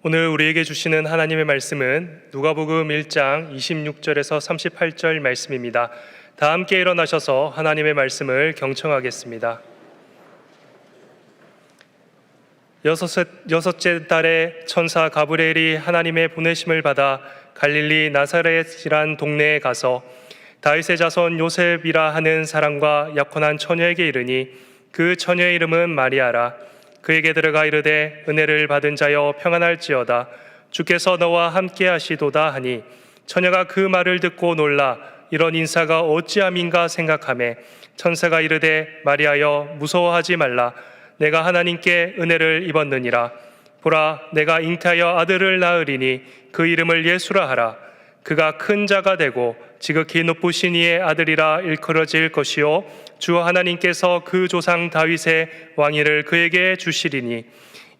오늘 우리에게 주시는 하나님의 말씀은 누가복음 1장 26절에서 38절 말씀입니다. 다 함께 일어나셔서 하나님의 말씀을 경청하겠습니다. 여섯째 달에 천사 가브리엘이 하나님의 보내심을 받아 갈릴리 나사렛이란 동네에 가서 다윗의 자손 요셉이라 하는 사람과 약혼한 처녀에게 이르니 그 처녀의 이름은 마리아라. 그에게 들어가 이르되 은혜를 받은 자여 평안할지어다. 주께서 너와 함께 하시도다 하니 처녀가 그 말을 듣고 놀라 이런 인사가 어찌함인가 생각하매 천사가 이르되 마리아여 무서워하지 말라. 내가 하나님께 은혜를 입었느니라. 보라 내가 잉태하여 아들을 낳으리니 그 이름을 예수라 하라. 그가 큰 자가 되고 지극히 높으신 이의 아들이라 일컬어질 것이요 주 하나님께서 그 조상 다윗의 왕위를 그에게 주시리니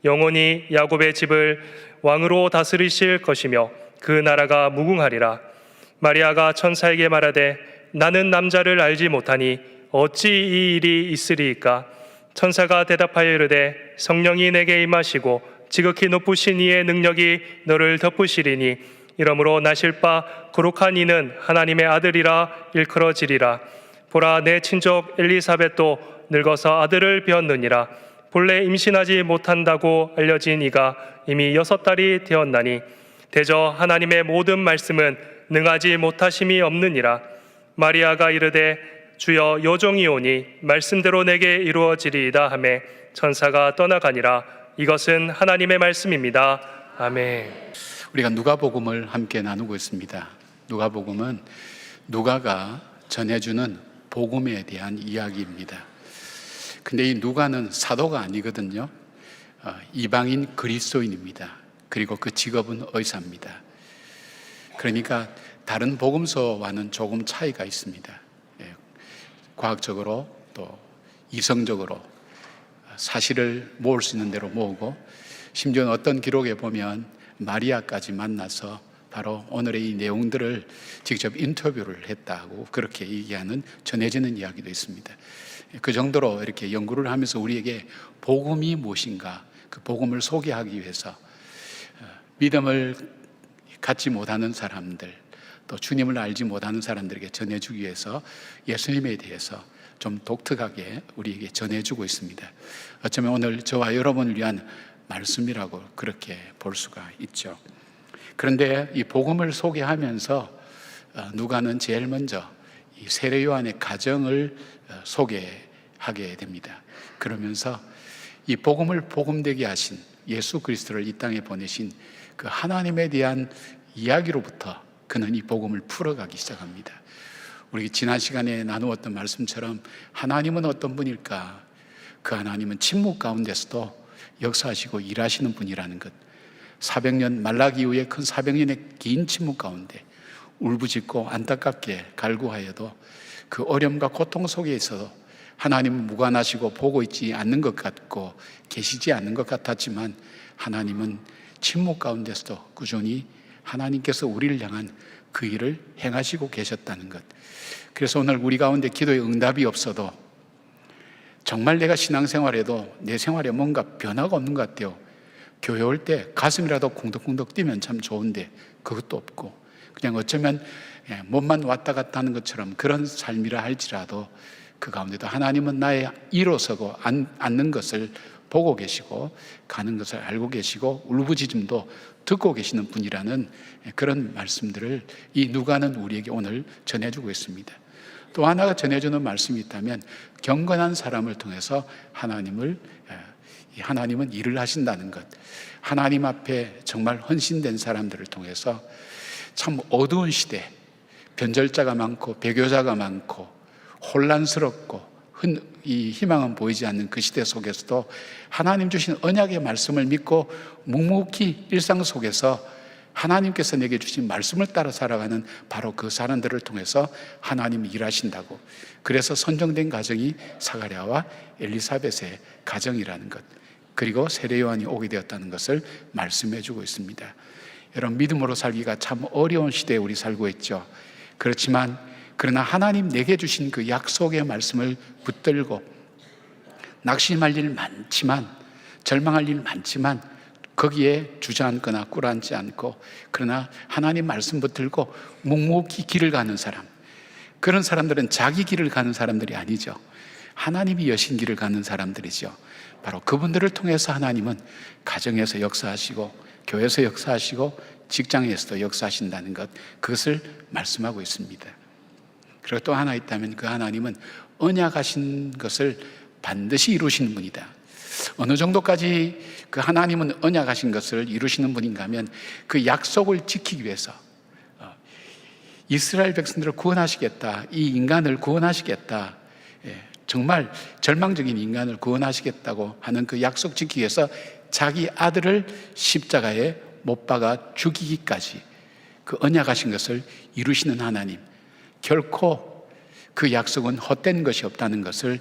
영원히 야곱의 집을 왕으로 다스리실 것이며 그 나라가 무궁하리라. 마리아가 천사에게 말하되 나는 남자를 알지 못하니 어찌 이 일이 있으리이까. 천사가 대답하여 이르되 성령이 내게 임하시고 지극히 높으신 이의 능력이 너를 덮으시리니 이러므로 나실 바 거룩한 이는 하나님의 아들이라 일컬어지리라. 보라 내 친족 엘리사벳도 늙어서 아들을 배었느니라. 본래 임신하지 못한다고 알려진 이가 이미 6달이 되었나니 대저 하나님의 모든 말씀은 능하지 못하심이 없느니라. 마리아가 이르되 주여 여종이오니 말씀대로 내게 이루어지리이다 하매 천사가 떠나가니라. 이것은 하나님의 말씀입니다. 아멘. 우리가 누가복음을 함께 나누고 있습니다. 누가복음은 누가가 전해주는 복음에 대한 이야기입니다. 근데 이 누가는 사도가 아니거든요. 이방인 그리스도인입니다. 그리고 그 직업은 의사입니다. 그러니까 다른 복음서와는 조금 차이가 있습니다. 과학적으로 또 이성적으로 사실을 모을 수 있는 대로 모으고, 심지어는 어떤 기록에 보면 마리아까지 만나서 바로 오늘의 이 내용들을 직접 인터뷰를 했다고 그렇게 얘기하는, 전해지는 이야기도 있습니다. 그 정도로 이렇게 연구를 하면서 우리에게 복음이 무엇인가, 그 복음을 소개하기 위해서 믿음을 갖지 못하는 사람들, 또 주님을 알지 못하는 사람들에게 전해주기 위해서 예수님에 대해서 좀 독특하게 우리에게 전해주고 있습니다. 어쩌면 오늘 저와 여러분을 위한 말씀이라고 그렇게 볼 수가 있죠. 그런데 이 복음을 소개하면서 누가는 제일 먼저 이 세례 요한의 가정을 소개하게 됩니다. 그러면서 이 복음을 복음되게 하신 예수 그리스도를 이 땅에 보내신 그 하나님에 대한 이야기로부터 그는 이 복음을 풀어가기 시작합니다. 우리 지난 시간에 나누었던 말씀처럼 하나님은 어떤 분일까? 그 하나님은 침묵 가운데서도 역사하시고 일하시는 분이라는 것. 400년 말라기 이후에 큰 400년의 긴 침묵 가운데 울부짖고 안타깝게 갈구하여도 그 어려움과 고통 속에 있어도 하나님은 무관하시고 보고 있지 않는 것 같고 계시지 않는 것 같았지만 하나님은 침묵 가운데서도 꾸준히 하나님께서 우리를 향한 그 일을 행하시고 계셨다는 것. 그래서 오늘 우리 가운데 기도의 응답이 없어도 정말 내가 신앙생활에도 내 생활에 뭔가 변화가 없는 것 같아요. 교회 올 때 가슴이라도 쿵덕쿵덕 뛰면 참 좋은데 그것도 없고 그냥 어쩌면 몸만 왔다 갔다 하는 것처럼 그런 삶이라 할지라도 그 가운데도 하나님은 나의 일어서고 앉는 것을 보고 계시고 가는 것을 알고 계시고 울부짖음도 듣고 계시는 분이라는 그런 말씀들을 이 누가는 우리에게 오늘 전해주고 있습니다. 또 하나가 전해주는 말씀이 있다면 경건한 사람을 통해서 하나님은 일을 하신다는 것. 하나님 앞에 정말 헌신된 사람들을 통해서 참 어두운 시대, 변절자가 많고 배교자가 많고 혼란스럽고 이 희망은 보이지 않는 그 시대 속에서도 하나님 주신 언약의 말씀을 믿고 묵묵히 일상 속에서 하나님께서 내게 주신 말씀을 따라 살아가는 바로 그 사람들을 통해서 하나님이 일하신다고. 그래서 선정된 가정이 사가랴와 엘리사벳의 가정이라는 것, 그리고 세례 요한이 오게 되었다는 것을 말씀해 주고 있습니다. 여러분, 믿음으로 살기가 참 어려운 시대에 우리 살고 있죠. 그렇지만 그러나 하나님 내게 주신 그 약속의 말씀을 붙들고 낙심할 일 많지만, 절망할 일 많지만 거기에 주저앉거나 꿇어앉지 않고, 그러나 하나님 말씀 붙들고 묵묵히 길을 가는 사람, 그런 사람들은 자기 길을 가는 사람들이 아니죠. 하나님이 여신 길을 가는 사람들이죠. 바로 그분들을 통해서 하나님은 가정에서 역사하시고, 교회에서 역사하시고, 직장에서도 역사하신다는 것, 그것을 말씀하고 있습니다. 그리고 또 하나 있다면 그 하나님은 언약하신 것을 반드시 이루시는 분이다. 어느 정도까지 그 하나님은 언약하신 것을 이루시는 분인가 하면, 그 약속을 지키기 위해서 이스라엘 백성들을 구원하시겠다, 이 인간을 구원하시겠다, 정말 절망적인 인간을 구원하시겠다고 하는 그 약속 지키기 위해서 자기 아들을 십자가에 못 박아 죽이기까지 그 언약하신 것을 이루시는 하나님, 결코 그 약속은 헛된 것이 없다는 것을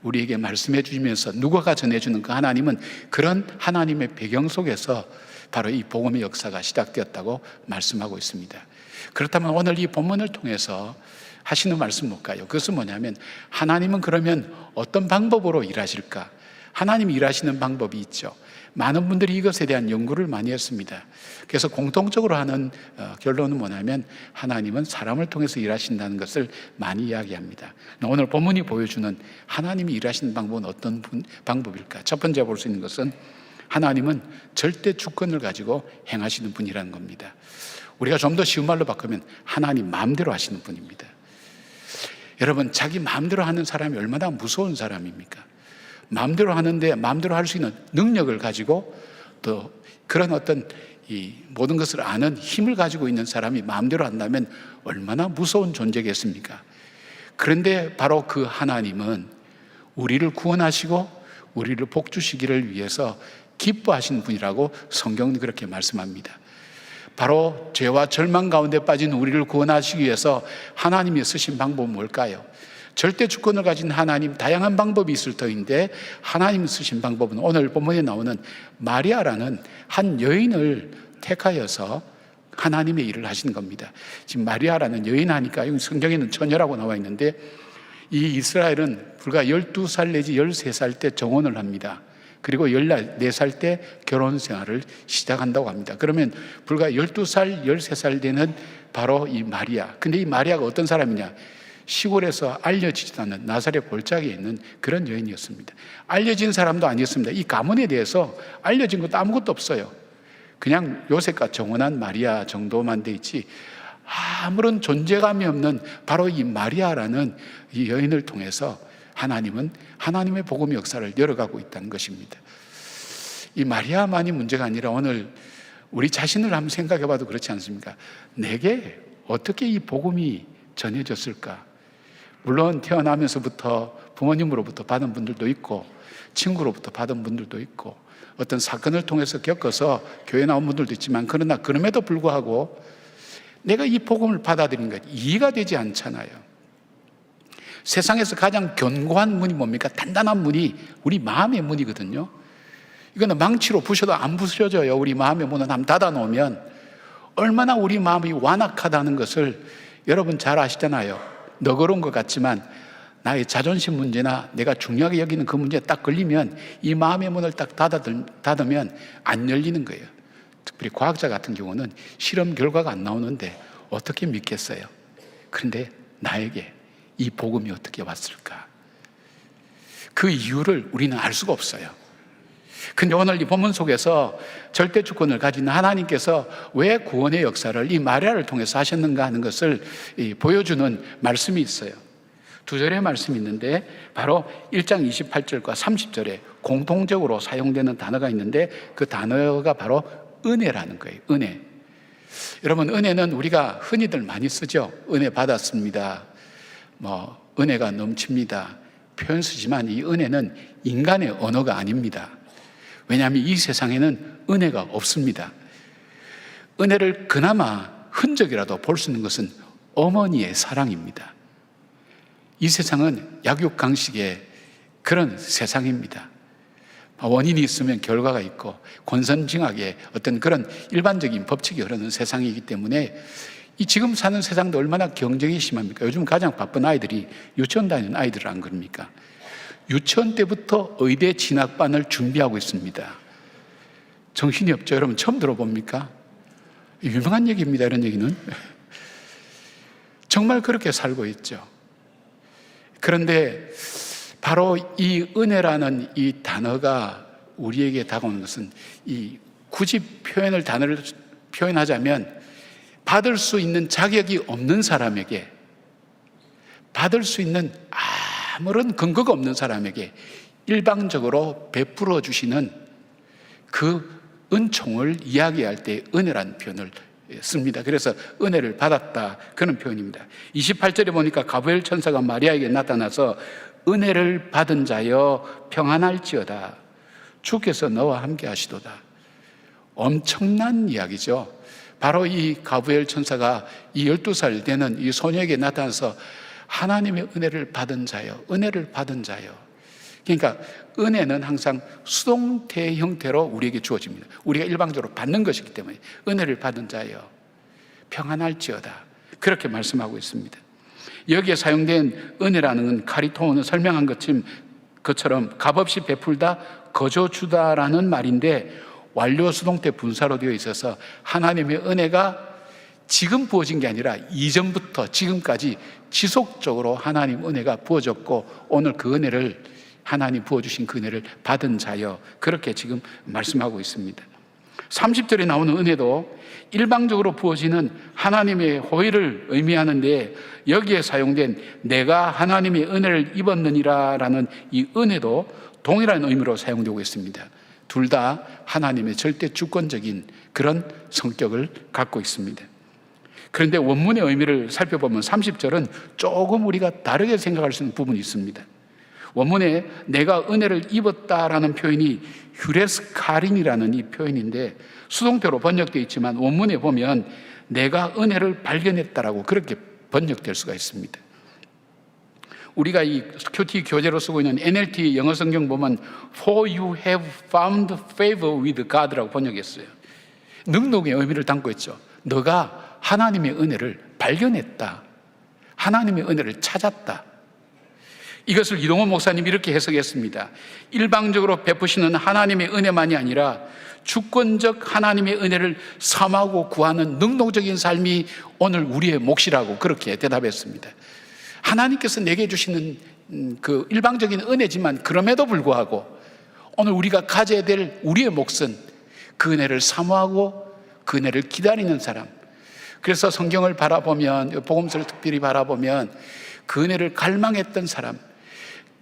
우리에게 말씀해 주시면서, 누가가 전해주는 그 하나님은 그런 하나님의 배경 속에서 바로 이 복음의 역사가 시작되었다고 말씀하고 있습니다. 그렇다면 오늘 이 본문을 통해서 하시는 말씀 뭘까요? 그것은 뭐냐면, 하나님은 그러면 어떤 방법으로 일하실까? 하나님이 일하시는 방법이 있죠. 많은 분들이 이것에 대한 연구를 많이 했습니다. 그래서 공통적으로 하는 결론은 뭐냐면, 하나님은 사람을 통해서 일하신다는 것을 많이 이야기합니다. 오늘 본문이 보여주는 하나님이 일하시는 방법은 어떤 방법일까? 첫 번째 볼 수 있는 것은, 하나님은 절대 주권을 가지고 행하시는 분이라는 겁니다. 우리가 좀 더 쉬운 말로 바꾸면 하나님 마음대로 하시는 분입니다. 여러분, 자기 마음대로 하는 사람이 얼마나 무서운 사람입니까? 마음대로 하는데 마음대로 할 수 있는 능력을 가지고, 또 그런 어떤 이 모든 것을 아는 힘을 가지고 있는 사람이 마음대로 한다면 얼마나 무서운 존재겠습니까? 그런데 바로 그 하나님은 우리를 구원하시고 우리를 복 주시기를 위해서 기뻐하시는 분이라고 성경은 그렇게 말씀합니다. 바로 죄와 절망 가운데 빠진 우리를 구원하시기 위해서 하나님이 쓰신 방법은 뭘까요? 절대 주권을 가진 하나님, 다양한 방법이 있을 터인데, 하나님이 쓰신 방법은 오늘 본문에 나오는 마리아라는 한 여인을 택하여서 하나님의 일을 하시는 겁니다. 지금 마리아라는 여인 하니까 여기 성경에는 처녀라고 나와 있는데, 이 이스라엘은 불과 12살 내지 13살 때 정혼을 합니다. 그리고 14살 때 결혼 생활을 시작한다고 합니다. 그러면 불과 12살, 13살 되는 바로 이 마리아. 근데 이 마리아가 어떤 사람이냐? 시골에서 알려지지도 않는 나사렛 골짜기에 있는 그런 여인이었습니다. 알려진 사람도 아니었습니다. 이 가문에 대해서 알려진 것도 아무것도 없어요. 그냥 요셉과 정혼한 마리아 정도만 돼 있지, 아무런 존재감이 없는 바로 이 마리아라는 이 여인을 통해서 하나님은 하나님의 복음의 역사를 열어가고 있다는 것입니다. 이 마리아만이 문제가 아니라 오늘 우리 자신을 한번 생각해 봐도 그렇지 않습니까? 내게 어떻게 이 복음이 전해졌을까? 물론 태어나면서부터 부모님으로부터 받은 분들도 있고, 친구로부터 받은 분들도 있고, 어떤 사건을 통해서 겪어서 교회 나온 분들도 있지만, 그러나 그럼에도 불구하고 내가 이 복음을 받아들인 것 이해가 되지 않잖아요. 세상에서 가장 견고한 문이 뭡니까? 단단한 문이 우리 마음의 문이거든요. 이거는 망치로 부셔도 안 부서져요. 우리 마음의 문은 한번 닫아놓으면 얼마나 우리 마음이 완악하다는 것을 여러분 잘 아시잖아요. 너그러운 것 같지만 나의 자존심 문제나 내가 중요하게 여기는 그 문제에 딱 걸리면, 이 마음의 문을 딱 닫으면 안 열리는 거예요. 특별히 과학자 같은 경우는 실험 결과가 안 나오는데 어떻게 믿겠어요? 그런데 나에게 이 복음이 어떻게 왔을까? 그 이유를 우리는 알 수가 없어요. 근데 오늘 이 본문 속에서 절대 주권을 가진 하나님께서 왜 구원의 역사를 이 마리아를 통해서 하셨는가 하는 것을 보여주는 말씀이 있어요. 두 절의 말씀이 있는데, 바로 1장 28절과 30절에 공통적으로 사용되는 단어가 있는데, 그 단어가 바로 은혜라는 거예요. 은혜. 여러분, 은혜는 우리가 흔히들 많이 쓰죠. 은혜 받았습니다. 은혜가 넘칩니다. 표현 쓰지만 이 은혜는 인간의 언어가 아닙니다. 왜냐하면 이 세상에는 은혜가 없습니다. 은혜를 그나마 흔적이라도 볼 수 있는 것은 어머니의 사랑입니다. 이 세상은 약육강식의 그런 세상입니다. 원인이 있으면 결과가 있고 권선징악의 어떤 그런 일반적인 법칙이 흐르는 세상이기 때문에, 이 지금 사는 세상도 얼마나 경쟁이 심합니까? 요즘 가장 바쁜 아이들이 유치원 다니는 아이들 안 그럽니까? 유치원 때부터 의대 진학반을 준비하고 있습니다. 정신이 없죠. 여러분 처음 들어봅니까? 유명한 얘기입니다. 이런 얘기는 정말 그렇게 살고 있죠. 그런데 바로 이 은혜라는 이 단어가 우리에게 다가오는 것은 이 굳이 단어를 표현하자면 받을 수 있는 자격이 없는 사람에게, 받을 수 있는 아무런 근거가 없는 사람에게 일방적으로 베풀어 주시는 그 은총을 이야기할 때 은혜라는 표현을 씁니다. 그래서 은혜를 받았다, 그런 표현입니다. 28절에 보니까 가브리엘 천사가 마리아에게 나타나서 은혜를 받은 자여 평안할지어다, 주께서 너와 함께 하시도다. 엄청난 이야기죠. 바로 이 가브리엘 천사가 이 12살 되는 이 소녀에게 나타나서 하나님의 은혜를 받은 자여, 은혜를 받은 자여. 그러니까 은혜는 항상 수동태 형태로 우리에게 주어집니다. 우리가 일방적으로 받는 것이기 때문에 은혜를 받은 자여 평안할지어다, 그렇게 말씀하고 있습니다. 여기에 사용된 은혜라는 카리톤은 설명한 것처럼 값없이 베풀다, 거저 주다라는 말인데 완료 수동태 분사로 되어 있어서 하나님의 은혜가 지금 부어진 게 아니라 이전부터 지금까지 지속적으로 하나님 은혜가 부어졌고, 오늘 그 은혜를, 하나님 부어주신 그 은혜를 받은 자여, 그렇게 지금 말씀하고 있습니다. 30절에 나오는 은혜도 일방적으로 부어지는 하나님의 호의를 의미하는데, 여기에 사용된 내가 하나님의 은혜를 입었느니라 라는 이 은혜도 동일한 의미로 사용되고 있습니다. 둘 다 하나님의 절대 주권적인 그런 성격을 갖고 있습니다. 그런데 원문의 의미를 살펴보면 30절은 조금 우리가 다르게 생각할 수 있는 부분이 있습니다. 원문에 내가 은혜를 입었다라는 표현이 휴레스카린이라는 이 표현인데 수동태로 번역되어 있지만 원문에 보면 내가 은혜를 발견했다라고 그렇게 번역될 수가 있습니다. 우리가 이 큐티 교재로 쓰고 있는 NLT 영어 성경 보면 For you have found favor with God라고 번역했어요. 능력의 의미를 담고 있죠. 너가 하나님의 은혜를 발견했다, 하나님의 은혜를 찾았다. 이것을 이동원 목사님이 이렇게 해석했습니다. 일방적으로 베푸시는 하나님의 은혜만이 아니라 주권적 하나님의 은혜를 삼하고 구하는 능동적인 삶이 오늘 우리의 몫이라고 그렇게 대답했습니다. 하나님께서 내게 주시는 그 일방적인 은혜지만 그럼에도 불구하고 오늘 우리가 가져야 될 우리의 몫은 그 은혜를 사모하고 그 은혜를 기다리는 사람. 그래서 성경을 바라보면, 복음서를 특별히 바라보면 그 은혜를 갈망했던 사람,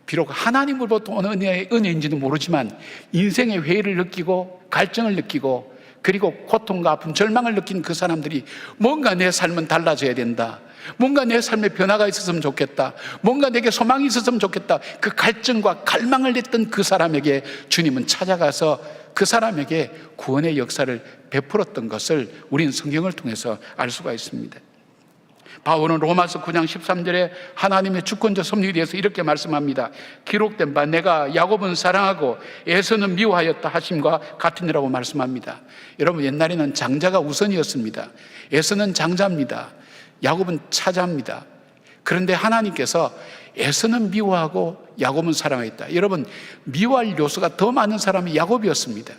비록 하나님으로부터 오는 은혜인지도 모르지만 인생의 회의를 느끼고 갈증을 느끼고 그리고 고통과 아픔, 절망을 느낀 그 사람들이 뭔가 내 삶은 달라져야 된다, 뭔가 내 삶에 변화가 있었으면 좋겠다, 뭔가 내게 소망이 있었으면 좋겠다, 그 갈증과 갈망을 냈던 그 사람에게 주님은 찾아가서 그 사람에게 구원의 역사를 베풀었던 것을 우리는 성경을 통해서 알 수가 있습니다. 바울은 로마서 9장 13절에 하나님의 주권적 섭리에 대해서 이렇게 말씀합니다. 기록된 바 내가 야곱은 사랑하고 에서는 미워하였다 하심과 같으니라고 말씀합니다. 여러분, 옛날에는 장자가 우선이었습니다. 에서는 장자입니다. 야곱은 차자입니다. 그런데 하나님께서 에서는 미워하고 야곱은 사랑했다. 여러분, 미워할 요소가 더 많은 사람이 야곱이었습니다.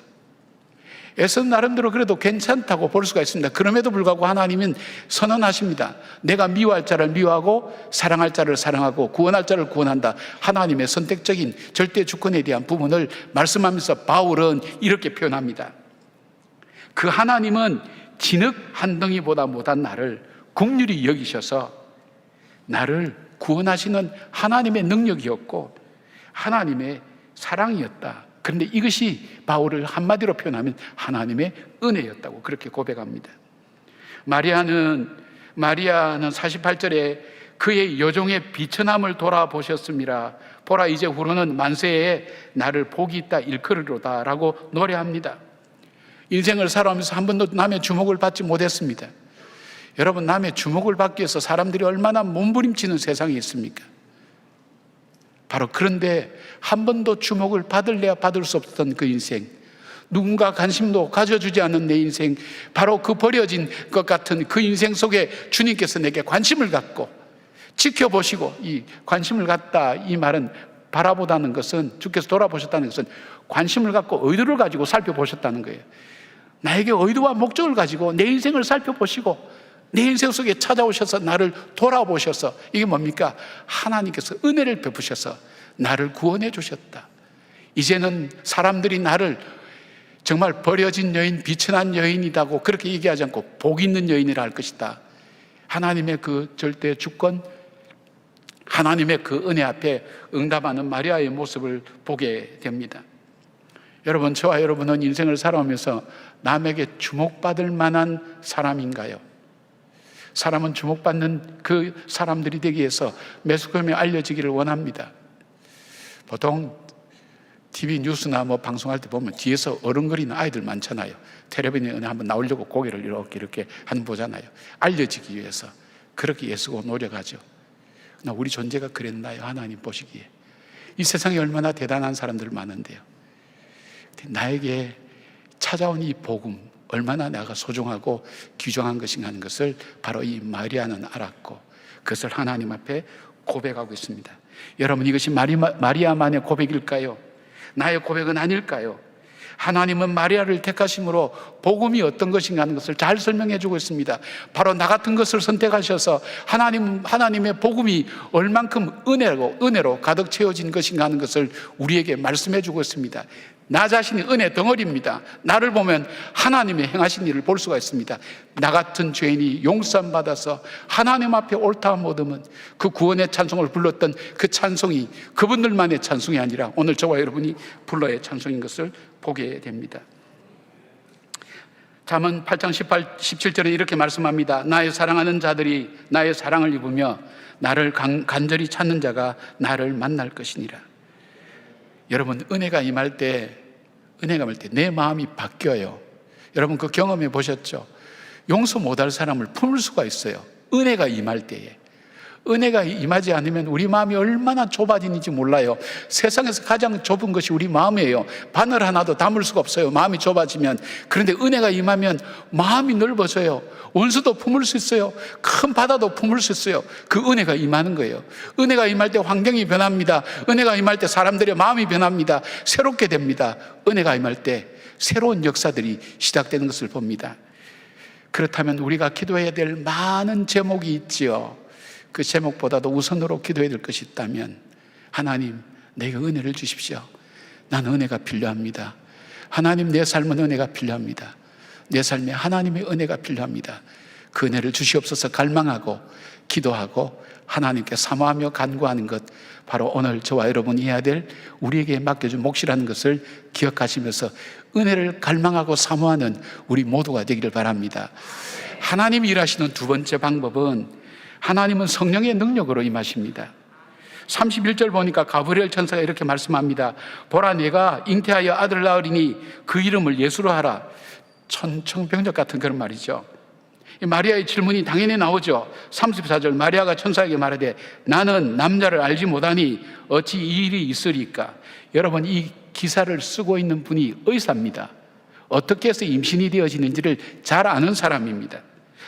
에서는 나름대로 그래도 괜찮다고 볼 수가 있습니다. 그럼에도 불구하고 하나님은 선언하십니다. 내가 미워할 자를 미워하고 사랑할 자를 사랑하고 구원할 자를 구원한다. 하나님의 선택적인 절대 주권에 대한 부분을 말씀하면서 바울은 이렇게 표현합니다. 그 하나님은 진흙 한 덩이보다 못한 나를 긍휼히 여기셔서 나를 구원하시는 하나님의 능력이었고 하나님의 사랑이었다. 그런데 이것이 바울을 한마디로 표현하면 하나님의 은혜였다고 그렇게 고백합니다. 마리아는 48절에 그의 여종의 비천함을 돌아보셨습니다. 보라, 이제 후로는 만세에 나를 복이 있다 일컬으로다 라고 노래합니다. 인생을 살아오면서 한 번도 남의 주목을 받지 못했습니다. 여러분, 남의 주목을 받기 위해서 사람들이 얼마나 몸부림치는 세상이 있습니까? 바로 그런데 한 번도 주목을 받을래야 받을 수 없었던 그 인생, 누군가 관심도 가져주지 않은 내 인생, 바로 그 버려진 것 같은 그 인생 속에 주님께서 내게 관심을 갖고 지켜보시고, 이 관심을 갖다, 이 말은 바라보다는 것은, 주께서 돌아보셨다는 것은 관심을 갖고 의도를 가지고 살펴보셨다는 거예요. 나에게 의도와 목적을 가지고 내 인생을 살펴보시고 내 인생 속에 찾아오셔서 나를 돌아보셔서, 이게 뭡니까? 하나님께서 은혜를 베푸셔서 나를 구원해 주셨다. 이제는 사람들이 나를 정말 버려진 여인, 비천한 여인이라고 그렇게 얘기하지 않고 복 있는 여인이라 할 것이다. 하나님의 그 절대 주권, 하나님의 그 은혜 앞에 응답하는 마리아의 모습을 보게 됩니다. 여러분, 저와 여러분은 인생을 살아오면서 남에게 주목받을 만한 사람인가요? 사람은 주목받는 그 사람들이 되기 위해서 매스컴에 알려지기를 원합니다. 보통 TV 뉴스나 뭐 방송할 때 보면 뒤에서 어른거리는 아이들 많잖아요. 텔레비전에 한번 나오려고 고개를 이렇게 하는 보잖아요. 알려지기 위해서 그렇게 애쓰고 노력하죠. 나 우리 존재가 그랬나요? 하나님 보시기에. 이 세상에 얼마나 대단한 사람들 많은데요. 나에게 찾아온 이 복음, 얼마나 내가 소중하고 귀중한 것인가 하는 것을 바로 이 마리아는 알았고 그것을 하나님 앞에 고백하고 있습니다. 여러분, 이것이 마리아만의 고백일까요? 나의 고백은 아닐까요? 하나님은 마리아를 택하심으로 복음이 어떤 것인가 하는 것을 잘 설명해 주고 있습니다. 바로 나 같은 것을 선택하셔서 하나님의 복음이 얼만큼 은혜로 가득 채워진 것인가 하는 것을 우리에게 말씀해 주고 있습니다. 나 자신이 은혜 덩어리입니다. 나를 보면 하나님의 행하신 일을 볼 수가 있습니다. 나 같은 죄인이 용서함 받아서 하나님 앞에 옳다함 얻으면 그 구원의 찬송을 불렀던 그 찬송이 그분들만의 찬송이 아니라 오늘 저와 여러분이 불러야 찬송인 것을 보게 됩니다. 잠언 8장 17절에 이렇게 말씀합니다. 나의 사랑하는 자들이 나의 사랑을 입으며 나를 간절히 찾는 자가 나를 만날 것이니라. 여러분, 은혜가 임할 때 내 마음이 바뀌어요. 여러분, 그 경험해 보셨죠? 용서 못할 사람을 품을 수가 있어요. 은혜가 임할 때에. 은혜가 임하지 않으면 우리 마음이 얼마나 좁아지는지 몰라요. 세상에서 가장 좁은 것이 우리 마음이에요. 바늘 하나도 담을 수가 없어요. 마음이 좁아지면. 그런데 은혜가 임하면 마음이 넓어져요. 원수도 품을 수 있어요. 큰 바다도 품을 수 있어요. 그 은혜가 임하는 거예요. 은혜가 임할 때 환경이 변합니다. 은혜가 임할 때 사람들의 마음이 변합니다. 새롭게 됩니다. 은혜가 임할 때 새로운 역사들이 시작되는 것을 봅니다. 그렇다면 우리가 기도해야 될 많은 제목이 있지요. 그 제목보다도 우선으로 기도해야 될 것이 있다면, 하나님, 내게 은혜를 주십시오. 난 은혜가 필요합니다. 하나님, 내 삶은 은혜가 필요합니다. 내 삶에 하나님의 은혜가 필요합니다. 그 은혜를 주시옵소서 갈망하고 기도하고 하나님께 사모하며 간구하는 것, 바로 오늘 저와 여러분이 해야 될 우리에게 맡겨준 몫이라는 것을 기억하시면서 은혜를 갈망하고 사모하는 우리 모두가 되기를 바랍니다. 하나님이 일하시는 두 번째 방법은 하나님은 성령의 능력으로 임하십니다. 31절 보니까 가브리엘 천사가 이렇게 말씀합니다. 보라, 내가 잉태하여 아들 낳으리니 그 이름을 예수로 하라. 천청병적 같은 그런 말이죠. 마리아의 질문이 당연히 나오죠. 34절, 마리아가 천사에게 말하되 나는 남자를 알지 못하니 어찌 이 일이 있으리까. 여러분, 이 기사를 쓰고 있는 분이 의사입니다. 어떻게 해서 임신이 되어지는지를 잘 아는 사람입니다.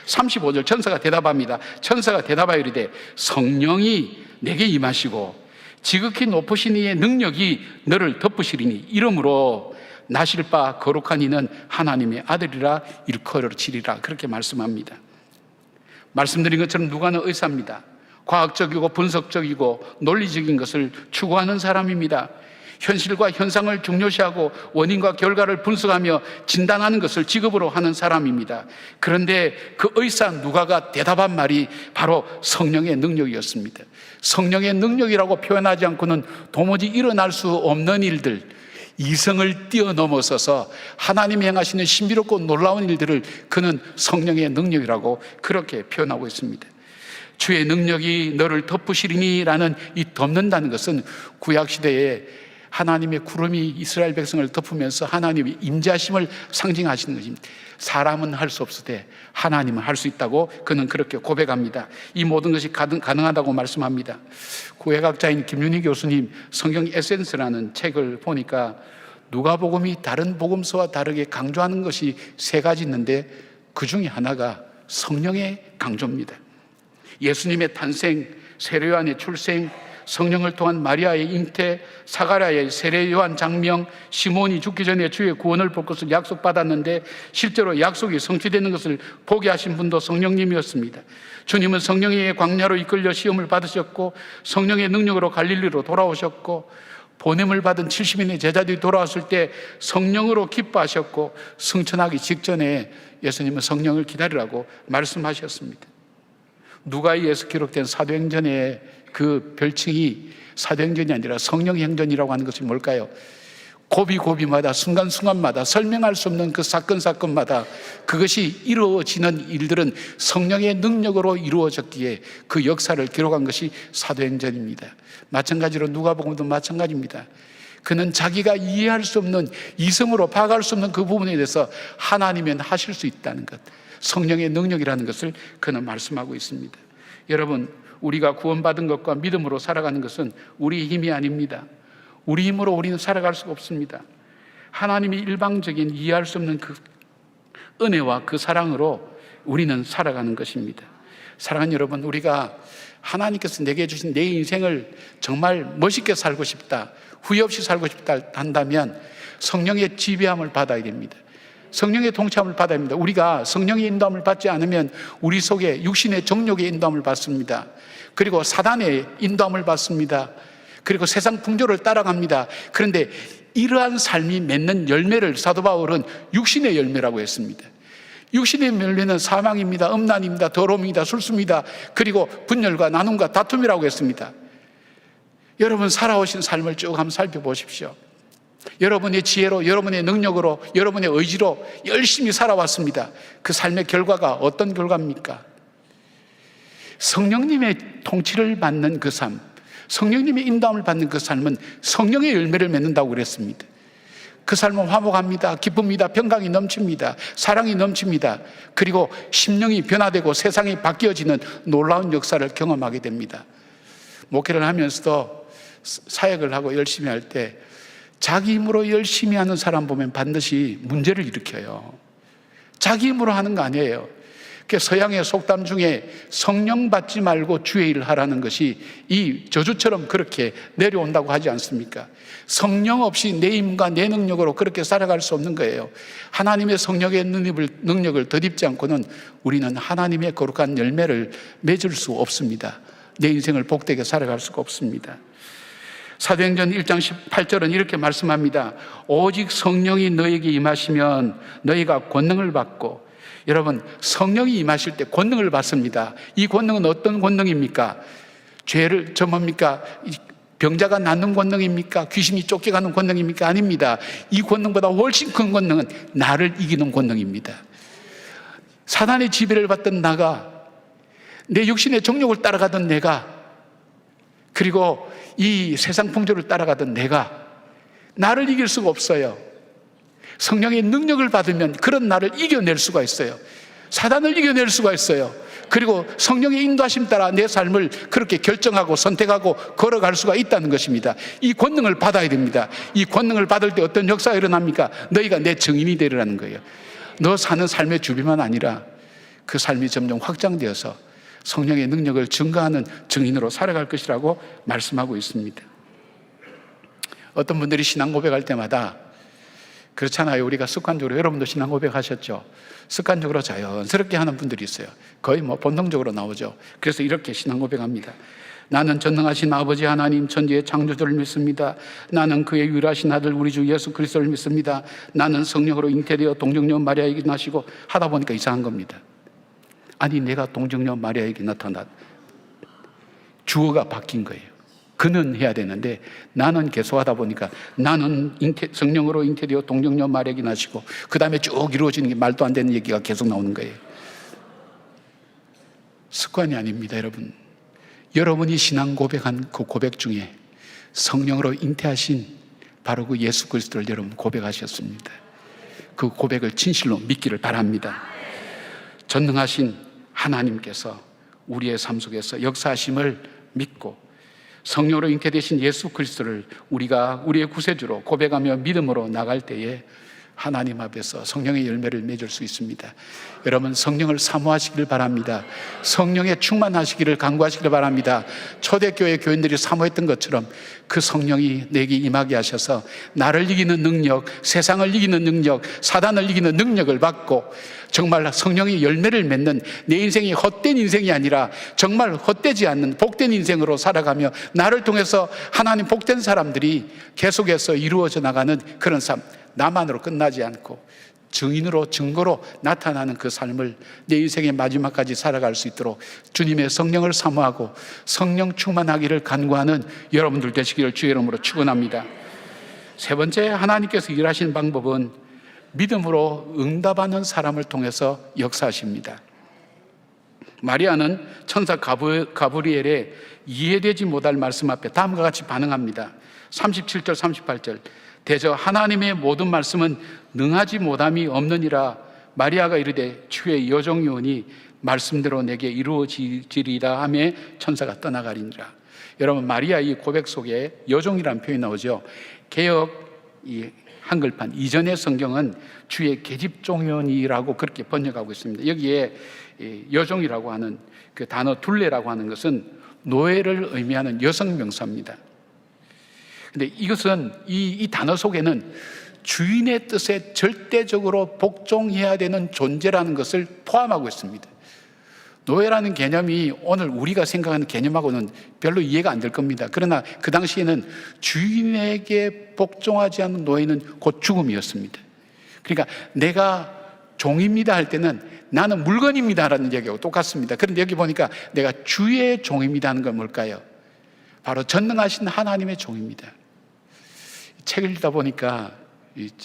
35절, 천사가 대답합니다. 천사가 대답하여 이르되 성령이 내게 임하시고 지극히 높으신 이의 능력이 너를 덮으시리니 이러므로 나실 바 거룩한 이는 하나님의 아들이라 일컬어지리라. 그렇게 말씀합니다. 말씀드린 것처럼 누가는 의사입니다. 과학적이고 분석적이고 논리적인 것을 추구하는 사람입니다. 현실과 현상을 중요시하고 원인과 결과를 분석하며 진단하는 것을 직업으로 하는 사람입니다. 그런데 그 의사 누가가 대답한 말이 바로 성령의 능력이었습니다. 성령의 능력이라고 표현하지 않고는 도무지 일어날 수 없는 일들, 이성을 뛰어넘어서서 하나님이 행하시는 신비롭고 놀라운 일들을 그는 성령의 능력이라고 그렇게 표현하고 있습니다. 주의 능력이 너를 덮으시리니 라는 이 덮는다는 것은 구약시대에 하나님의 구름이 이스라엘 백성을 덮으면서 하나님의 임재하심을 상징하시는 것입니다. 사람은 할 수 없으되 하나님은 할 수 있다고 그는 그렇게 고백합니다. 이 모든 것이 가능하다고 말씀합니다. 구약학자인 김윤희 교수님 성경 에센스라는 책을 보니까 누가복음이 다른 복음서와 다르게 강조하는 것이 세 가지 있는데 그 중에 하나가 성령의 강조입니다. 예수님의 탄생, 세례요한의 출생, 성령을 통한 마리아의 잉태, 사가랴의 세례, 요한 장명, 시몬이 죽기 전에 주의 구원을 볼 것을 약속받았는데 실제로 약속이 성취되는 것을 보게 하신 분도 성령님이었습니다. 주님은 성령의 광야로 이끌려 시험을 받으셨고 성령의 능력으로 갈릴리로 돌아오셨고 보냄을 받은 70인의 제자들이 돌아왔을 때 성령으로 기뻐하셨고 승천하기 직전에 예수님은 성령을 기다리라고 말씀하셨습니다. 누가복음에서 기록된 사도행전의 그 별칭이 사도행전이 아니라 성령행전이라고 하는 것이 뭘까요? 고비고비마다 순간순간마다 설명할 수 없는 그 사건마다 그것이 이루어지는 일들은 성령의 능력으로 이루어졌기에 그 역사를 기록한 것이 사도행전입니다. 마찬가지로 누가복음도 마찬가지입니다. 그는 자기가 이해할 수 없는, 이성으로 파악할 수 없는 그 부분에 대해서 하나님은 하실 수 있다는 것, 성령의 능력이라는 것을 그는 말씀하고 있습니다. 여러분, 우리가 구원받은 것과 믿음으로 살아가는 것은 우리의 힘이 아닙니다. 우리 힘으로 우리는 살아갈 수가 없습니다. 하나님이 일방적인 이해할 수 없는 그 은혜와 그 사랑으로 우리는 살아가는 것입니다. 사랑하는 여러분, 우리가 하나님께서 내게 주신 내 인생을 정말 멋있게 살고 싶다, 후회 없이 살고 싶다 한다면 성령의 지배함을 받아야 됩니다. 성령의 통치함을 받아야 합니다. 우리가 성령의 인도함을 받지 않으면 우리 속에 육신의 정욕의 인도함을 받습니다. 그리고 사단의 인도함을 받습니다. 그리고 세상 풍조를 따라갑니다. 그런데 이러한 삶이 맺는 열매를 사도 바울은 육신의 열매라고 했습니다. 육신의 열매는 사망입니다. 음란입니다. 더러움입니다. 술수입니다. 그리고 분열과 나눔과 다툼이라고 했습니다. 여러분 살아오신 삶을 쭉 한번 살펴보십시오. 여러분의 지혜로, 여러분의 능력으로, 여러분의 의지로 열심히 살아왔습니다. 그 삶의 결과가 어떤 결과입니까? 성령님의 통치를 받는 그 삶, 성령님의 인도함을 받는 그 삶은 성령의 열매를 맺는다고 그랬습니다. 그 삶은 화목합니다. 기쁩니다. 평강이 넘칩니다. 사랑이 넘칩니다. 그리고 심령이 변화되고 세상이 바뀌어지는 놀라운 역사를 경험하게 됩니다. 목회를 하면서도 사역을 하고 열심히 할 때 자기 힘으로 열심히 하는 사람 보면 반드시 문제를 일으켜요. 자기 힘으로 하는 거 아니에요. 서양의 속담 중에 성령 받지 말고 주의 일을 하라는 것이 이 저주처럼 그렇게 내려온다고 하지 않습니까? 성령 없이 내 힘과 내 능력으로 그렇게 살아갈 수 없는 거예요. 하나님의 성령의 능력을 덧입지 않고는 우리는 하나님의 거룩한 열매를 맺을 수 없습니다. 내 인생을 복되게 살아갈 수가 없습니다. 사도행전 1장 18절은 이렇게 말씀합니다. 오직 성령이 너에게 임하시면 너희가 권능을 받고, 여러분 성령이 임하실 때 권능을 받습니다. 이 권능은 어떤 권능입니까? 죄를 뭡니까? 병자가 낫는 권능입니까? 귀신이 쫓겨가는 권능입니까? 아닙니다. 이 권능보다 훨씬 큰 권능은 나를 이기는 권능입니다. 사단의 지배를 받던 나가, 내 육신의 정욕을 따라가던 내가, 그리고 이 세상 풍조를 따라가던 내가 나를 이길 수가 없어요. 성령의 능력을 받으면 그런 나를 이겨낼 수가 있어요. 사단을 이겨낼 수가 있어요. 그리고 성령의 인도하심 따라 내 삶을 그렇게 결정하고 선택하고 걸어갈 수가 있다는 것입니다. 이 권능을 받아야 됩니다. 이 권능을 받을 때 어떤 역사가 일어납니까? 너희가 내 증인이 되리라는 거예요. 너 사는 삶의 주비만 아니라 그 삶이 점점 확장되어서 성령의 능력을 증거하는 증인으로 살아갈 것이라고 말씀하고 있습니다. 어떤 분들이 신앙 고백할 때마다 그렇잖아요. 우리가 습관적으로, 여러분도 신앙 고백하셨죠? 습관적으로 자연스럽게 하는 분들이 있어요. 거의 본능적으로 나오죠. 그래서 이렇게 신앙 고백합니다. 나는 전능하신 아버지 하나님 천지의 창조주를 믿습니다. 나는 그의 유일하신 아들 우리 주 예수 그리스도를 믿습니다. 나는 성령으로 잉태되어 동정녀 마리아에게 나시고, 하다 보니까 이상한 겁니다. 아니 내가 동정녀 마리아에게 나타났, 주어가 바뀐 거예요. 그는 해야 되는데 나는 계속 하다 보니까 나는 성령으로 잉태되어 동정녀 마리아에게 나시고, 그 다음에 쭉 이루어지는 게 말도 안 되는 얘기가 계속 나오는 거예요. 습관이 아닙니다. 여러분, 여러분이 신앙 고백한 그 고백 중에 성령으로 잉태하신 바로 그 예수 그리스도를 여러분 고백하셨습니다. 그 고백을 진실로 믿기를 바랍니다. 전능하신 하나님께서 우리의 삶 속에서 역사하심을 믿고 성령으로 잉태되신 예수 그리스도를 우리가 우리의 구세주로 고백하며 믿음으로 나갈 때에 하나님 앞에서 성령의 열매를 맺을 수 있습니다. 여러분, 성령을 사모하시길 바랍니다. 성령에 충만하시기를 간구하시길 바랍니다. 초대교회 교인들이 사모했던 것처럼 그 성령이 내게 임하게 하셔서 나를 이기는 능력, 세상을 이기는 능력, 사단을 이기는 능력을 받고 정말 성령의 열매를 맺는 내 인생이 헛된 인생이 아니라 정말 헛되지 않는 복된 인생으로 살아가며 나를 통해서 하나님 복된 사람들이 계속해서 이루어져 나가는 그런 삶, 나만으로 끝나지 않고 증인으로 증거로 나타나는 그 삶을 내 인생의 마지막까지 살아갈 수 있도록 주님의 성령을 사모하고 성령 충만하기를 간구하는 여러분들 되시기를 주의 이름으로 축원합니다. 세 번째, 하나님께서 일하시는 방법은 믿음으로 응답하는 사람을 통해서 역사하십니다. 마리아는 천사 가브리엘의 이해되지 못할 말씀 앞에 다음과 같이 반응합니다. 37절 38절, 대저 하나님의 모든 말씀은 능하지 못함이 없느니라. 마리아가 이르되 주의 여종이오니 말씀대로 내게 이루어지리라 하며 천사가 떠나가리니라. 여러분, 마리아 이 고백 속에 여종이라는 표현이 나오죠. 개역 이 한글판 이전의 성경은 주의 계집종이오니라고 그렇게 번역하고 있습니다. 여기에 여종이라고 하는 그 단어 둘레라고 하는 것은 노예를 의미하는 여성 명사입니다. 근데 이것은 이 단어 속에는 주인의 뜻에 절대적으로 복종해야 되는 존재라는 것을 포함하고 있습니다. 노예라는 개념이 오늘 우리가 생각하는 개념하고는 별로 이해가 안 될 겁니다. 그러나 그 당시에는 주인에게 복종하지 않는 노예는 곧 죽음이었습니다. 그러니까 내가 종입니다 할 때는 나는 물건입니다 라는 얘기하고 똑같습니다. 그런데 여기 보니까 내가 주의 종입니다 하는 건 뭘까요? 바로 전능하신 하나님의 종입니다. 책을 읽다 보니까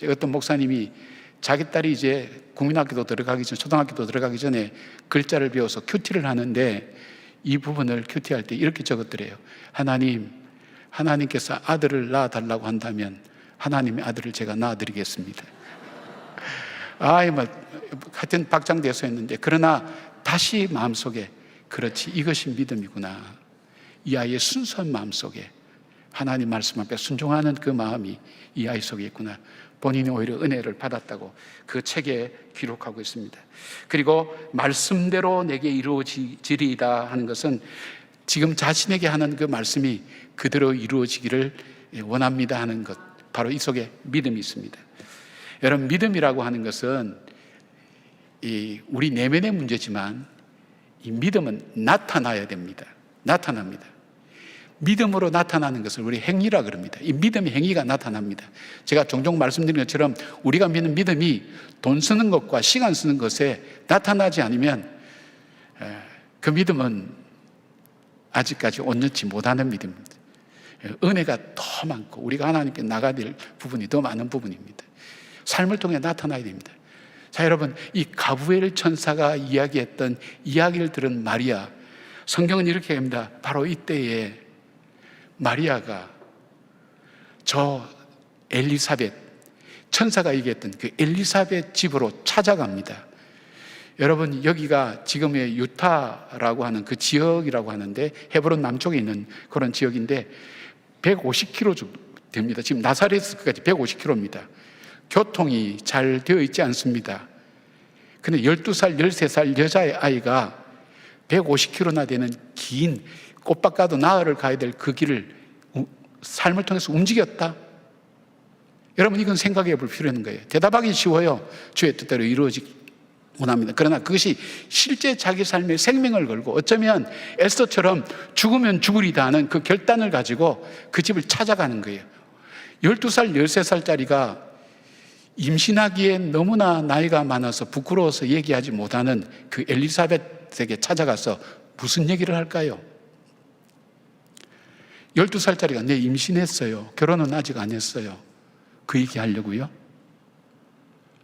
어떤 목사님이 자기 딸이 이제 국민학교도 들어가기 전, 초등학교도 들어가기 전에 글자를 배워서 큐티를 하는데 이 부분을 큐티할 때 이렇게 적었더래요. 하나님께서 아들을 낳아달라고 한다면 하나님의 아들을 제가 낳아드리겠습니다. 하여튼 박장대소 했는데, 그러나 다시 마음속에 그렇지, 이것이 믿음이구나. 이 아이의 순수한 마음속에 하나님 말씀 앞에 순종하는 그 마음이 이 아이 속에 있구나. 본인이 오히려 은혜를 받았다고 그 책에 기록하고 있습니다. 그리고 말씀대로 내게 이루어지리이다 하는 것은 지금 자신에게 하는 그 말씀이 그대로 이루어지기를 원합니다 하는 것, 바로 이 속에 믿음이 있습니다. 여러분, 믿음이라고 하는 것은 우리 내면의 문제지만 이 믿음은 나타나야 됩니다. 나타납니다. 믿음으로 나타나는 것을 우리 행위라 그럽니다. 이 믿음의 행위가 나타납니다. 제가 종종 말씀드린 것처럼 우리가 믿는 믿음이 돈 쓰는 것과 시간 쓰는 것에 나타나지 않으면 그 믿음은 아직까지 온전치 못하는 믿음입니다. 은혜가 더 많고 우리가 하나님께 나가야 될 부분이 더 많은 부분입니다. 삶을 통해 나타나야 됩니다. 자, 여러분, 이 가브리엘 천사가 이야기했던 이야기를 들은 마리아, 성경은 이렇게 합니다. 바로 이때에 마리아가 저 엘리사벳, 천사가 얘기했던 그 엘리사벳 집으로 찾아갑니다. 여러분, 여기가 지금의 유타라고 하는 그 지역이라고 하는데, 헤브론 남쪽에 있는 그런 지역인데 150km 됩니다. 지금 나사렛까지 150km입니다. 교통이 잘 되어 있지 않습니다. 근데 12살, 13살 여자아이가 150km나 되는 긴 꽃밭 가도 나흘을 가야 될 그 길을 삶을 통해서 움직였다. 여러분, 이건 생각해 볼 필요 있는 거예요. 대답하기 쉬워요. 주의 뜻대로 이루어지기 원합니다. 그러나 그것이 실제 자기 삶에 생명을 걸고 어쩌면 에스더처럼 죽으면 죽으리다 하는 그 결단을 가지고 그 집을 찾아가는 거예요. 12살, 13살짜리가 임신하기에 너무나 나이가 많아서 부끄러워서 얘기하지 못하는 그 엘리사벳에게 찾아가서 무슨 얘기를 할까요? 12살짜리가 네, 임신했어요. 결혼은 아직 안 했어요. 그 얘기 하려고요?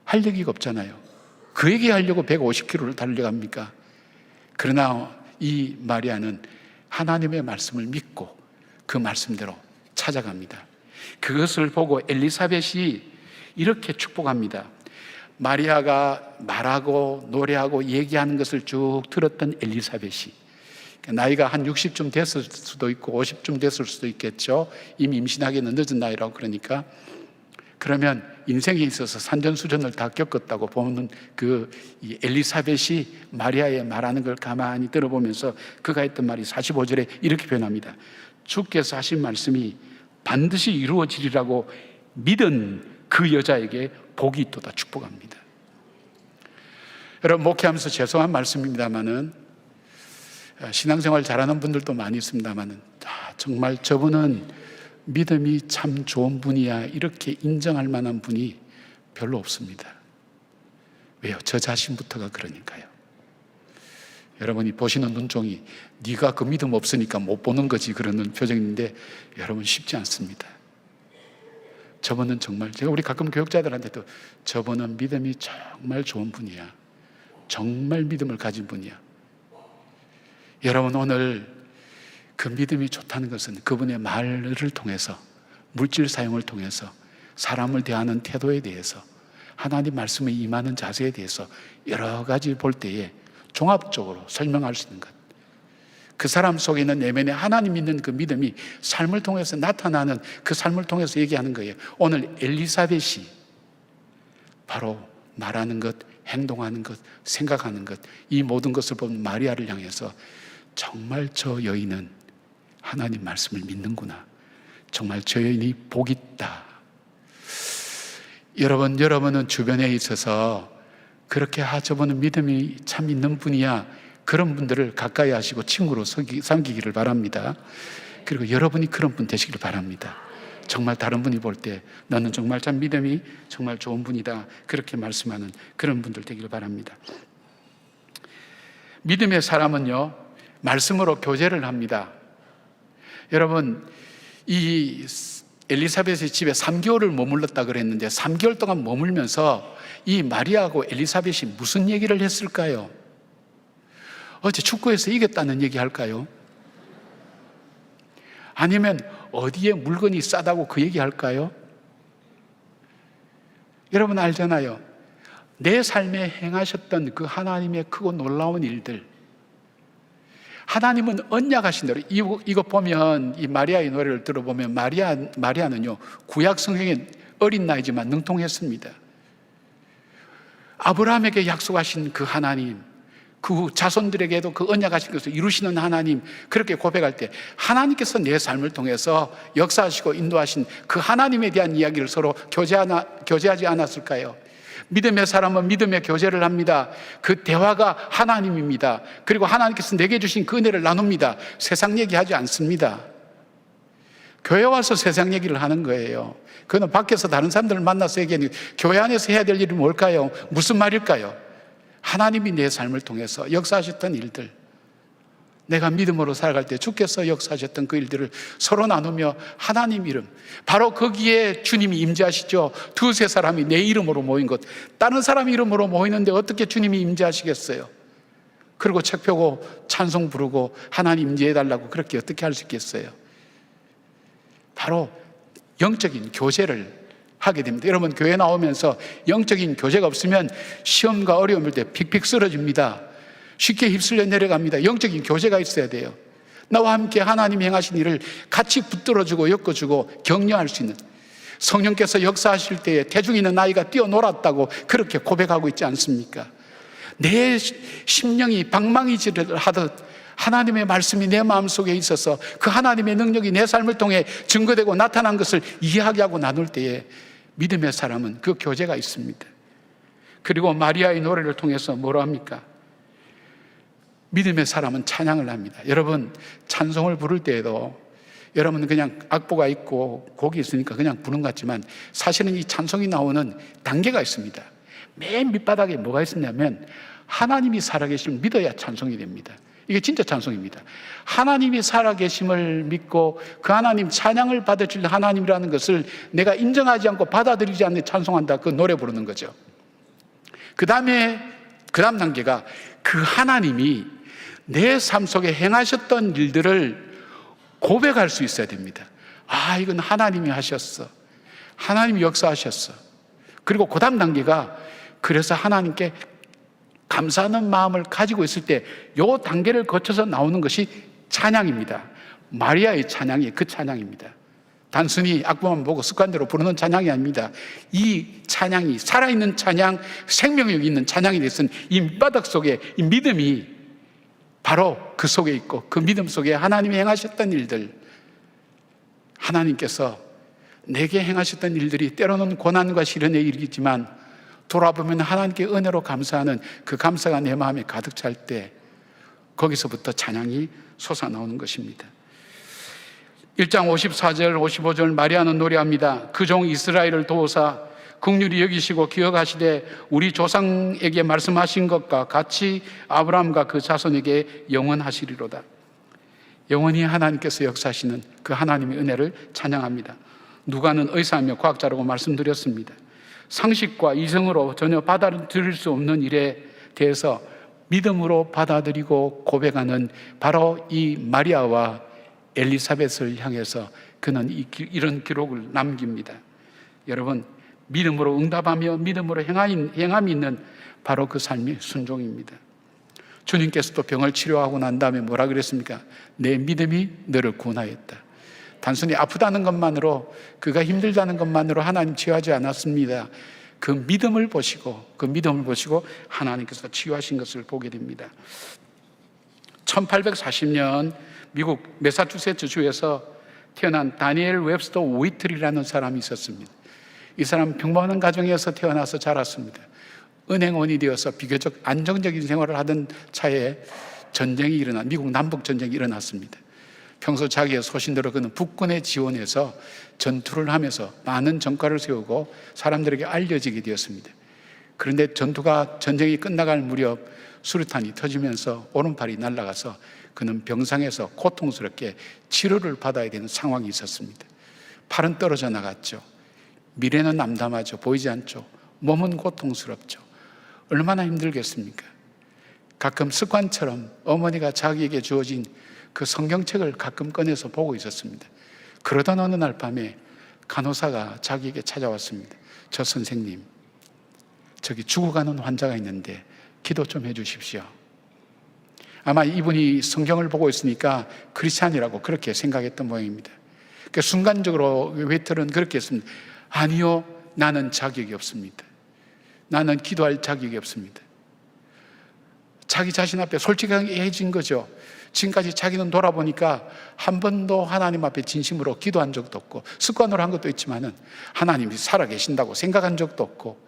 할 얘기가 없잖아요. 그 얘기 하려고 150km를 달려갑니까? 그러나 이 마리아는 하나님의 말씀을 믿고 그 말씀대로 찾아갑니다. 그것을 보고 엘리사벳이 이렇게 축복합니다. 마리아가 말하고 노래하고 얘기하는 것을 쭉 들었던 엘리사벳이, 나이가 한 60쯤 됐을 수도 있고 50쯤 됐을 수도 있겠죠. 이미 임신하기는 늦은 나이라고. 그러니까 그러면 인생에 있어서 산전수전을 다 겪었다고 보는 이 엘리사벳이 마리아의 말하는 걸 가만히 들어보면서 그가 했던 말이 45절에 이렇게 표현합니다. 주께서 하신 말씀이 반드시 이루어지리라고 믿은 그 여자에게 복이 있도다. 축복합니다. 여러분, 목회하면서 죄송한 말씀입니다만은, 신앙생활 잘하는 분들도 많이 있습니다만은, 정말 저분은 믿음이 참 좋은 분이야 이렇게 인정할 만한 분이 별로 없습니다. 왜요? 저 자신부터가 그러니까요. 여러분이 보시는 눈종이 네가 그 믿음 없으니까 못 보는 거지 그러는 표정인데, 여러분 쉽지 않습니다. 저분은 정말, 제가 우리 가끔 교육자들한테도 저분은 믿음이 정말 좋은 분이야, 정말 믿음을 가진 분이야. 여러분, 오늘 그 믿음이 좋다는 것은 그분의 말을 통해서, 물질 사용을 통해서, 사람을 대하는 태도에 대해서, 하나님 말씀에 임하는 자세에 대해서 여러 가지 볼 때에 종합적으로 설명할 수 있는 것, 그 사람 속에 있는 내면에 하나님 믿는 그 믿음이 삶을 통해서 나타나는, 그 삶을 통해서 얘기하는 거예요. 오늘 엘리사벳이 바로 말하는 것, 행동하는 것, 생각하는 것, 이 모든 것을 보면 마리아를 향해서 정말 저 여인은 하나님 말씀을 믿는구나, 정말 저 여인이 복 있다. 여러분은 주변에 있어서 그렇게 저분은 믿음이 참 있는 분이야, 그런 분들을 가까이 하시고 친구로 삼기기를 바랍니다. 그리고 여러분이 그런 분 되시기를 바랍니다. 정말 다른 분이 볼 때 너는 정말 참 믿음이 정말 좋은 분이다, 그렇게 말씀하는 그런 분들 되기를 바랍니다. 믿음의 사람은요, 말씀으로 교제를 합니다. 여러분, 이 엘리사벳의 집에 3개월을 머물렀다 그랬는데 3개월 동안 머물면서 이 마리아하고 엘리사벳이 무슨 얘기를 했을까요? 어제 축구에서 이겼다는 얘기 할까요? 아니면 어디에 물건이 싸다고 그 얘기 할까요? 여러분 알잖아요. 내 삶에 행하셨던 그 하나님의 크고 놀라운 일들, 하나님은 언약하신 대로, 이거 보면 이 마리아의 노래를 들어보면 마리아는요, 구약 성경에 어린 나이지만 능통했습니다. 아브라함에게 약속하신 그 하나님, 그 자손들에게도 그 언약하신 것을 이루시는 하나님, 그렇게 고백할 때 하나님께서 내 삶을 통해서 역사하시고 인도하신 그 하나님에 대한 이야기를 서로 교제하지 않았을까요? 믿음의 사람은 믿음의 교제를 합니다. 그 대화가 하나님입니다. 그리고 하나님께서 내게 주신 그 은혜를 나눕니다. 세상 얘기하지 않습니다. 교회 와서 세상 얘기를 하는 거예요. 그거는 밖에서 다른 사람들을 만나서 얘기하는, 교회 안에서 해야 될 일이 뭘까요? 무슨 말일까요? 하나님이 내 삶을 통해서 역사하셨던 일들, 내가 믿음으로 살아갈 때 주께서 역사하셨던 그 일들을 서로 나누며 하나님 이름, 바로 거기에 주님이 임재하시죠. 두세 사람이 내 이름으로 모인 것, 다른 사람 이름으로 모이는데 어떻게 주님이 임재하시겠어요? 그리고 책 펴고 찬송 부르고 하나님 임재해달라고 그렇게 어떻게 할 수 있겠어요? 바로 영적인 교제를 하게 됩니다. 여러분, 교회 나오면서 영적인 교제가 없으면 시험과 어려움일 때 픽픽 쓰러집니다. 쉽게 휩쓸려 내려갑니다. 영적인 교제가 있어야 돼요. 나와 함께 하나님 행하신 일을 같이 붙들어주고 엮어주고 격려할 수 있는, 성령께서 역사하실 때에 대중에 있는 아이가 뛰어놀았다고 그렇게 고백하고 있지 않습니까? 내 심령이 방망이질을 하듯 하나님의 말씀이 내 마음속에 있어서 그 하나님의 능력이 내 삶을 통해 증거되고 나타난 것을 이야기하고 나눌 때에 믿음의 사람은 그 교제가 있습니다. 그리고 마리아의 노래를 통해서 뭐라 합니까? 믿음의 사람은 찬양을 합니다. 여러분, 찬송을 부를 때에도 여러분은 그냥 악보가 있고 곡이 있으니까 그냥 부는 것 같지만 사실은 이 찬송이 나오는 단계가 있습니다. 맨 밑바닥에 뭐가 있었냐면 하나님이 살아계심을 믿어야 찬송이 됩니다. 이게 진짜 찬송입니다. 하나님이 살아계심을 믿고 그 하나님 찬양을 받아줄 하나님이라는 것을 내가 인정하지 않고 받아들이지 않는 찬송한다, 그 노래 부르는 거죠. 그 다음 단계가 그 하나님이 내 삶 속에 행하셨던 일들을 고백할 수 있어야 됩니다. 아, 이건 하나님이 하셨어, 하나님이 역사하셨어. 그리고 그 다음 단계가, 그래서 하나님께 감사하는 마음을 가지고 있을 때 이 단계를 거쳐서 나오는 것이 찬양입니다. 마리아의 찬양이 그 찬양입니다. 단순히 악보만 보고 습관대로 부르는 찬양이 아닙니다. 이 찬양이 살아있는 찬양, 생명력 있는 찬양이 됐은 이 밑바닥 속에 이 믿음이 바로 그 속에 있고, 그 믿음 속에 하나님이 행하셨던 일들, 하나님께서 내게 행하셨던 일들이 때로는 고난과 시련에 이르겠지만 돌아보면 하나님께 은혜로 감사하는 그 감사가 내 마음에 가득 찰 때 거기서부터 찬양이 솟아나오는 것입니다. 1장 54절 55절 마리아는 노래합니다. 그 종 이스라엘을 도우사 긍휼히 여기시고 기억하시되 우리 조상에게 말씀하신 것과 같이 아브라함과 그 자손에게 영원하시리로다. 영원히 하나님께서 역사하시는 그 하나님의 은혜를 찬양합니다. 누가는 의사이며 과학자라고 말씀드렸습니다. 상식과 이성으로 전혀 받아들일 수 없는 일에 대해서 믿음으로 받아들이고 고백하는 바로 이 마리아와 엘리사벳을 향해서 그는 이런 기록을 남깁니다. 여러분, 믿음으로 응답하며 믿음으로 행함이 있는 바로 그 삶이 순종입니다. 주님께서도 병을 치료하고 난 다음에 뭐라 그랬습니까? 내 믿음이 너를 구원하였다. 단순히 아프다는 것만으로, 그가 힘들다는 것만으로 하나님 치유하지 않았습니다. 그 믿음을 보시고 하나님께서 치유하신 것을 보게 됩니다. 1840년 미국 매사추세츠 주에서 태어난 다니엘 웹스터 위틀이라는 사람이 있었습니다. 이 사람은 평범한 가정에서 태어나서 자랐습니다. 은행원이 되어서 비교적 안정적인 생활을 하던 차에 미국 남북전쟁이 일어났습니다. 평소 자기의 소신대로 그는 북군에 지원해서 전투를 하면서 많은 전과를 세우고 사람들에게 알려지게 되었습니다. 그런데 전쟁이 끝나갈 무렵 수류탄이 터지면서 오른팔이 날아가서 그는 병상에서 고통스럽게 치료를 받아야 되는 상황이 있었습니다. 팔은 떨어져 나갔죠. 미래는 암담하죠. 보이지 않죠. 몸은 고통스럽죠. 얼마나 힘들겠습니까? 가끔 습관처럼 어머니가 자기에게 주어진 그 성경책을 가끔 꺼내서 보고 있었습니다. 그러던 어느 날 밤에 간호사가 자기에게 찾아왔습니다. 저 선생님, 저기 죽어가는 환자가 있는데 기도 좀 해주십시오. 아마 이분이 성경을 보고 있으니까 크리스찬이라고 그렇게 생각했던 모양입니다. 그러니까 순간적으로 웨이터는 그렇게 했습니다. 아니요, 나는 자격이 없습니다. 나는 기도할 자격이 없습니다. 자기 자신 앞에 솔직해진 거죠. 지금까지 자기는 돌아보니까 한 번도 하나님 앞에 진심으로 기도한 적도 없고, 습관으로 한 것도 있지만은 하나님이 살아계신다고 생각한 적도 없고,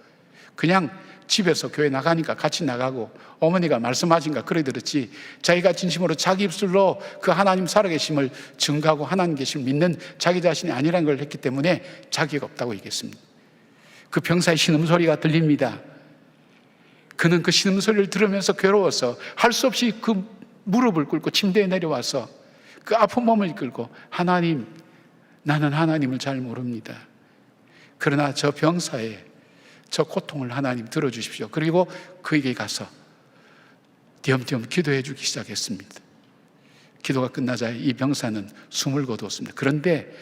그냥 집에서 교회 나가니까 같이 나가고 어머니가 말씀하신가 그래 들었지, 자기가 진심으로 자기 입술로 그 하나님 살아계심을 증거하고 하나님 계심을 믿는 자기 자신이 아니라는 걸 했기 때문에 자격이 없다고 얘기했습니다. 그 병사의 신음소리가 들립니다. 그는 그 신음소리를 들으면서 괴로워서 할 수 없이 그 무릎을 꿇고 침대에 내려와서 그 아픈 몸을 이끌고, 하나님, 나는 하나님을 잘 모릅니다. 그러나 저 병사의 저 고통을 하나님 들어주십시오. 그리고 그에게 가서 띄엄띄엄 기도해 주기 시작했습니다. 기도가 끝나자 이 병사는 숨을 거두었습니다. 그런데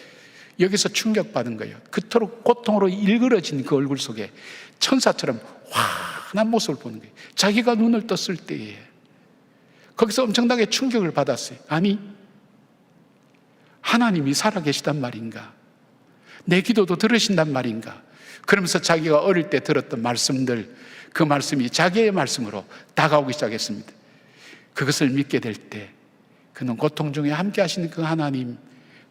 여기서 충격받은 거예요. 그토록 고통으로 일그러진 그 얼굴 속에 천사처럼 환한 모습을 보는 거예요. 자기가 눈을 떴을 때에 거기서 엄청나게 충격을 받았어요. 아니, 하나님이 살아계시단 말인가? 내 기도도 들으신단 말인가? 그러면서 자기가 어릴 때 들었던 말씀들, 그 말씀이 자기의 말씀으로 다가오기 시작했습니다. 그것을 믿게 될 때 그는 고통 중에 함께 하시는 그 하나님,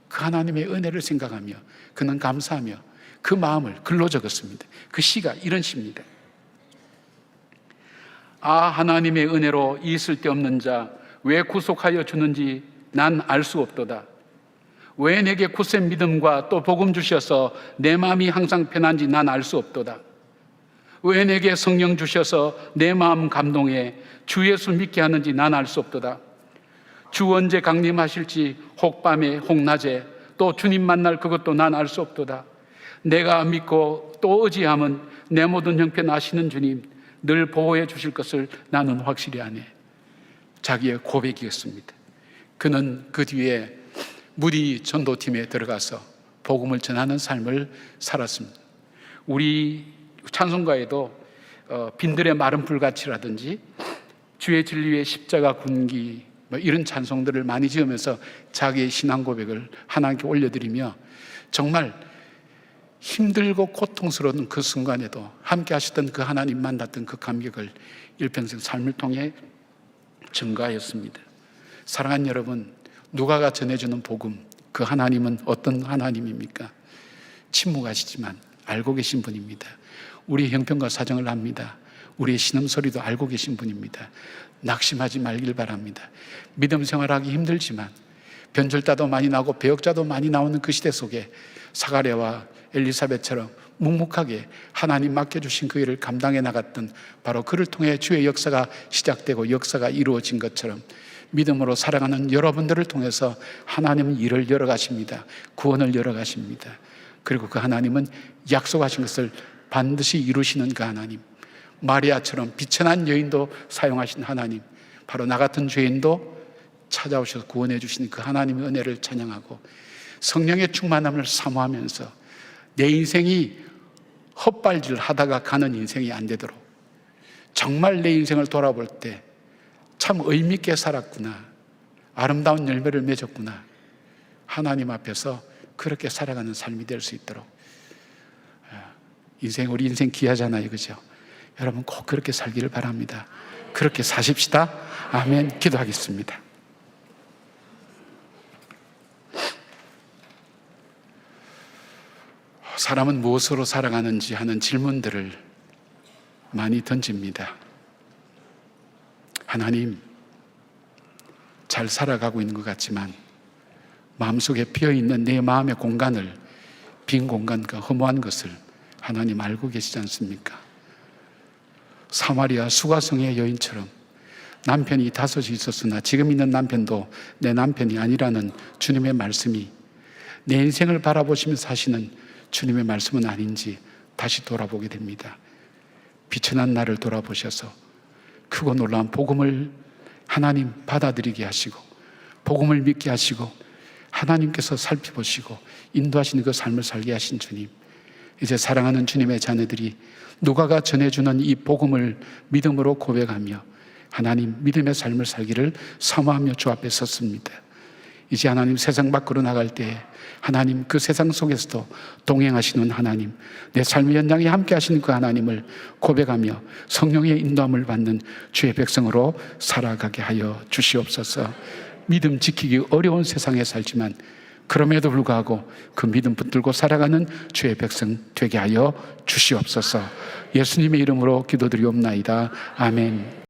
그 하나님의 은혜를 생각하며 그는 감사하며 그 마음을 글로 적었습니다. 그 시가 이런 시입니다. 아, 하나님의 은혜로 이 쓸데없는 자 왜 구속하여 주는지 난 알 수 없도다. 왜 내게 굳센 믿음과 또 복음 주셔서 내 마음이 항상 편한지 난 알 수 없도다. 왜 내게 성령 주셔서 내 마음 감동해 주 예수 믿게 하는지 난 알 수 없도다. 주 언제 강림하실지 혹 밤에 혹 낮에 또 주님 만날 그것도 난 알 수 없도다. 내가 믿고 또 의지함은 내 모든 형편 아시는 주님 늘 보호해 주실 것을 나는 확실히 아네. 자기의 고백이었습니다. 그는 그 뒤에 무디 전도팀에 들어가서 복음을 전하는 삶을 살았습니다. 우리 찬송가에도 빈들의 마른 불같이라든지 주의 진리의 십자가 군기, 뭐 이런 찬송들을 많이 지으면서 자기의 신앙 고백을 하나님께 올려드리며 정말 힘들고 고통스러운 그 순간에도 함께 하셨던 그 하나님 만났던 그 감격을 일평생 삶을 통해 증거하였습니다. 사랑하는 여러분, 누가가 전해주는 복음, 그 하나님은 어떤 하나님입니까? 침묵하시지만 알고 계신 분입니다. 우리의 형편과 사정을 압니다. 우리의 신음소리도 알고 계신 분입니다. 낙심하지 말길 바랍니다. 믿음 생활하기 힘들지만 변절자도 많이 나고 배역자도 많이 나오는 그 시대 속에 사가랴와 엘리사벳처럼 묵묵하게 하나님 맡겨주신 그 일을 감당해 나갔던 바로 그를 통해 주의 역사가 시작되고 역사가 이루어진 것처럼 믿음으로 살아가는 여러분들을 통해서 하나님은 일을 열어가십니다. 구원을 열어가십니다. 그리고 그 하나님은 약속하신 것을 반드시 이루시는 그 하나님, 마리아처럼 비천한 여인도 사용하신 하나님, 바로 나 같은 죄인도 찾아오셔서 구원해 주시는 그 하나님의 은혜를 찬양하고 성령의 충만함을 사모하면서 내 인생이 헛발질 하다가 가는 인생이 안 되도록 정말 내 인생을 돌아볼 때 참 의미있게 살았구나, 아름다운 열매를 맺었구나, 하나님 앞에서 그렇게 살아가는 삶이 될 수 있도록, 우리 인생 귀하잖아요, 그죠? 여러분 꼭 그렇게 살기를 바랍니다. 그렇게 사십시다. 아멘. 기도하겠습니다. 사람은 무엇으로 살아가는지 하는 질문들을 많이 던집니다. 하나님, 잘 살아가고 있는 것 같지만 마음속에 비어있는 내 마음의 공간을, 빈 공간과 허무한 것을 하나님 알고 계시지 않습니까? 사마리아 수가성의 여인처럼 남편이 5이 있었으나 지금 있는 남편도 내 남편이 아니라는 주님의 말씀이 내 인생을 바라보시면서 하시는 주님의 말씀은 아닌지 다시 돌아보게 됩니다. 비천한 나를 돌아보셔서 크고 놀라운 복음을 하나님 받아들이게 하시고 복음을 믿게 하시고 하나님께서 살펴보시고 인도하시는 그 삶을 살게 하신 주님, 이제 사랑하는 주님의 자녀들이 누가가 전해주는 이 복음을 믿음으로 고백하며 하나님 믿음의 삶을 살기를 사모하며 주 앞에 섰습니다. 이제 하나님 세상 밖으로 나갈 때 하나님 그 세상 속에서도 동행하시는 하나님, 내 삶의 현장에 함께 하시는 그 하나님을 고백하며 성령의 인도함을 받는 주의 백성으로 살아가게 하여 주시옵소서. 믿음 지키기 어려운 세상에 살지만 그럼에도 불구하고 그 믿음 붙들고 살아가는 주의 백성 되게 하여 주시옵소서. 예수님의 이름으로 기도드리옵나이다. 아멘.